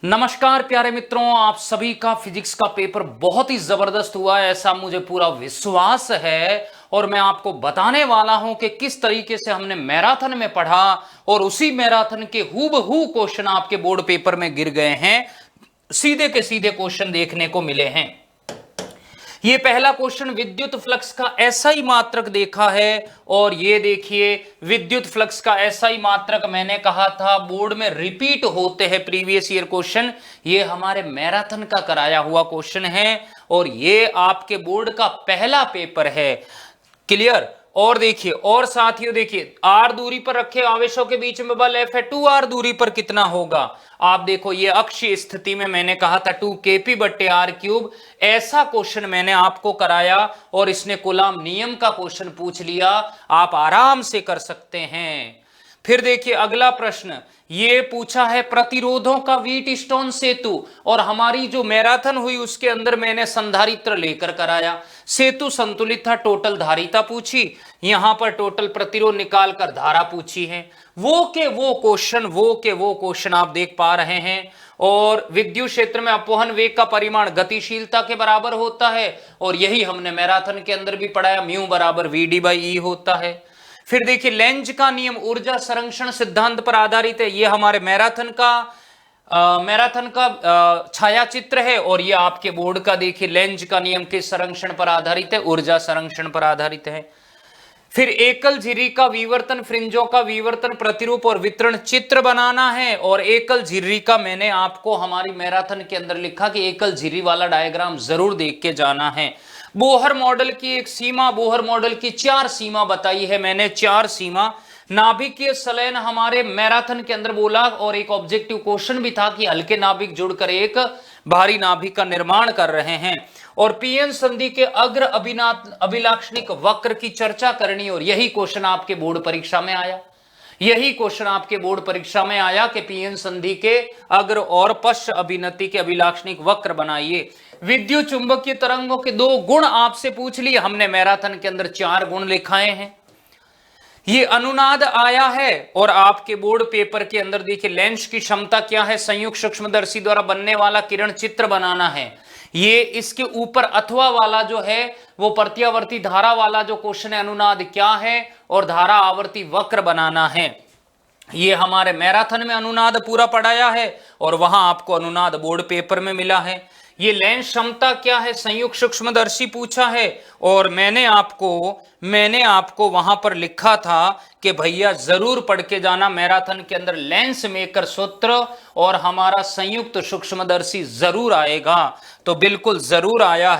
नमस्कार प्यारे मित्रों, आप सभी का फिजिक्स का पेपर बहुत ही जबरदस्त हुआ है ऐसा मुझे पूरा विश्वास है। और मैं आपको बताने वाला हूं कि किस तरीके से हमने मैराथन में पढ़ा और उसी मैराथन के हूबहू क्वेश्चन आपके बोर्ड पेपर में गिर गए हैं। सीधे के सीधे क्वेश्चन देखने को मिले हैं। ये पहला क्वेश्चन विद्युत फ्लक्स का एसआई मात्रक देखा है। और ये देखिए विद्युत फ्लक्स का एसआई मात्रक मैंने कहा था बोर्ड में रिपीट होते हैं प्रीवियस ईयर क्वेश्चन। ये हमारे मैराथन का कराया हुआ क्वेश्चन है और ये आपके बोर्ड का पहला पेपर है। क्लियर। और देखिए और साथियों देखिए आर दूरी पर रखे आवेशों के बीच में बल एफ है, 2r दूरी पर कितना होगा। आप देखो ये अक्षीय स्थिति में मैंने कहा था 2kp/r³। ऐसा क्वेश्चन मैंने आपको कराया और इसने कूलाम नियम का क्वेश्चन पूछ लिया, आप आराम से कर सकते हैं। फिर देखिए अगला प्रश्न ये पूछा है प्रतिरोधों का व्हीटस्टोन सेतु, और हमारी जो मैराथन हुई उसके अंदर मैंने संधारित्र लेकर कराया। सेतु संतुलित था, टोटल धारिता पूछी, यहां पर टोटल प्रतिरोध निकाल कर धारा पूछी है। वो के वो क्वेश्चन आप देख पा रहे हैं। और विद्युत क्षेत्र में अपवहन वेग का परिमाण गतिशीलता के बराबर होता है और यही हमने मैराथन के अंदर भी पढ़ाया, म्यू बराबर VD/E होता है। फिर देखिए लेंज का नियम ऊर्जा संरक्षण सिद्धांत पर आधारित है। ये हमारे मैराथन का छाया चित्र है और ये आपके बोर्ड का देखिए लेंज का नियम किस संरक्षण पर आधारित है, ऊर्जा संरक्षण पर आधारित है। फिर एकल झिर्री का विवर्तन, फ्रिंजों का विवर्तन, प्रतिरूप और वितरण चित्र बनाना है। और एकल झिर्री का मैंने आपको हमारी मैराथन के अंदर लिखा कि एकल झिर्री वाला डायग्राम जरूर देख के जाना है। बोहर मॉडल की एक सीमा, बोहर मॉडल की 4 सीमा बताई है मैंने, 4 सीमा। नाभिकीय संलयन हमारे मैराथन के अंदर बोला और एक ऑब्जेक्टिव क्वेश्चन भी था कि हल्के नाभिक जुड़कर एक भारी नाभिक का निर्माण कर रहे हैं। और पीएन संधि के अग्र अभिलाक्षणिक वक्र की चर्चा करनी, और यही क्वेश्चन आपके बोर्ड परीक्षा में आया। यही क्वेश्चन आपके बोर्ड परीक्षा में आया कि पीएन संधि के अग्र और पश्च अभिनति के अभिलाक्षणिक वक्र बनाइए। विद्युत चुंबकीय तरंगों के 2 गुण आपसे पूछ लिए, हमने मैराथन के अंदर 4 गुण लिखाए हैं। ये अनुनाद आया है और आपके बोर्ड पेपर के अंदर देखिए लेंस की क्षमता क्या है, संयुक्त सूक्ष्मदर्शी द्वारा बनने वाला किरण चित्र बनाना है। ये इसके ऊपर अथवा वाला जो है वो प्रत्यावर्ती धारा वाला जो क्वेश्चन है, अनुनाद क्या है और धारा आवर्ती वक्र बनाना है। ये हमारे मैराथन में अनुनाद पूरा पढ़ाया है और वहां आपको अनुनाद बोर्ड पेपर में मिला है। ये लेंस क्षमता क्या है, संयुक्त सूक्ष्मदर्शी पूछा है और मैंने आपको वहां पर लिखा था कि भैया जरूर पढ़ के जाना मैराथन के अंदर लेंस मेकर सूत्र और हमारा संयुक्त सूक्ष्मदर्शी जरूर आएगा। तो बिल्कुल जरूर आया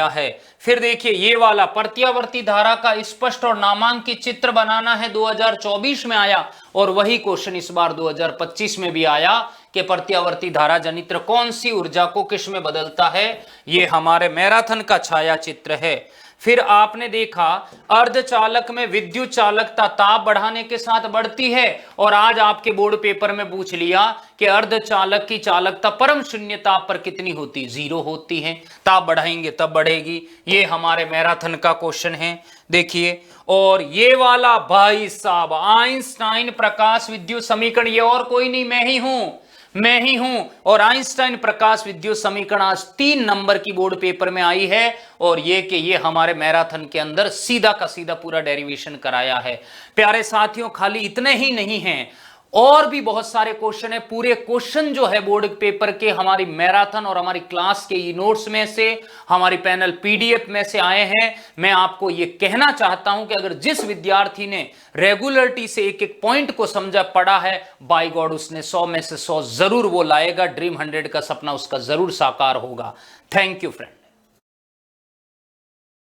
है। फिर देखिए ये वाला प्रत्यावर्ती धारा का स्पष्ट और नामांकित चित्र बनाना है, 2024 में आया और वही क्वेश्चन इस बार 2025 में भी आया कि प्रत्यावर्ती धारा जनित्र कौन सी ऊर्जा को किस में बदलता है। ये हमारे मैराथन का छाया चित्र है। फिर आपने देखा अर्धचालक में विद्युत चालकता ताप बढ़ाने के साथ बढ़ती है और आज आपके बोर्ड पेपर में पूछ लिया कि अर्धचालक की चालकता परम शून्य ताप पर कितनी होती, 0 होती है। ताप बढ़ाएंगे तब बढ़ेगी। ये हमारे मैराथन का क्वेश्चन है देखिए। और ये वाला भाई साहब आइंस्टाइन प्रकाश विद्युत समीकरण, ये और कोई नहीं मैं ही हूं। और आइंस्टाइन प्रकाश विद्युत समीकरण आज 3 नंबर की बोर्ड पेपर में आई है और ये हमारे मैराथन के अंदर सीधा का सीधा पूरा डेरिवेशन कराया है। प्यारे साथियों खाली इतने ही नहीं हैं, और भी बहुत सारे क्वेश्चन है। पूरे क्वेश्चन जो है बोर्ड पेपर के हमारी मैराथन और हमारी क्लास के ई नोट्स में से, हमारी पैनल PDF में से आए हैं। मैं आपको ये कहना चाहता हूं कि अगर जिस विद्यार्थी ने रेगुलरिटी से एक एक पॉइंट को समझा पढ़ा है, बाय गॉड उसने 100 में से 100 जरूर वो लाएगा। ड्रीम 100 का सपना उसका जरूर साकार होगा। Thank you friend.